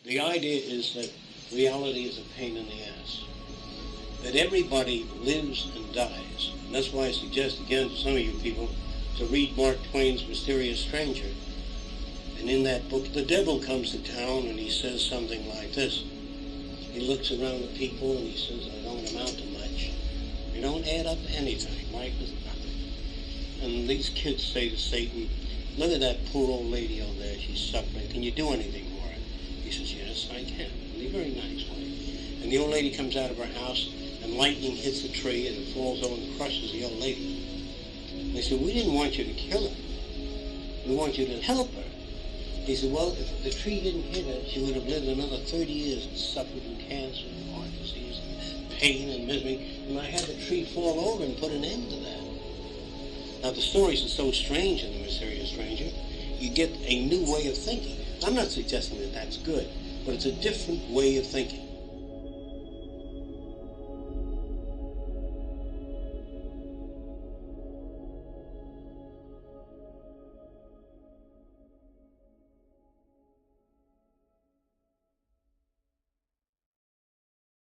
The idea is that reality is a pain in the ass. That everybody lives and dies. And that's why I suggest again to some of you people to read Mark Twain's Mysterious Stranger. And in that book, the devil comes to town and he says something like this. He looks around the people and he says, I don't amount to much. You don't add up anything. Life is nothing. And these kids say to Satan, look at that poor old lady over there. She's suffering. Can you do anything for her? He says, yes, I can. In a very nice way. And the old lady comes out of her house and lightning hits the tree and it falls over and crushes the old lady. And they said, we didn't want you to kill her. We want you to help her. He said, well, if the tree didn't hit her, she would have lived another 30 years and suffered from cancer and heart disease and pain and misery. And I had the tree fall over and put an end to that. Now, the stories are so strange in The Mysterious Stranger, you get a new way of thinking. I'm not suggesting that that's good, but it's a different way of thinking.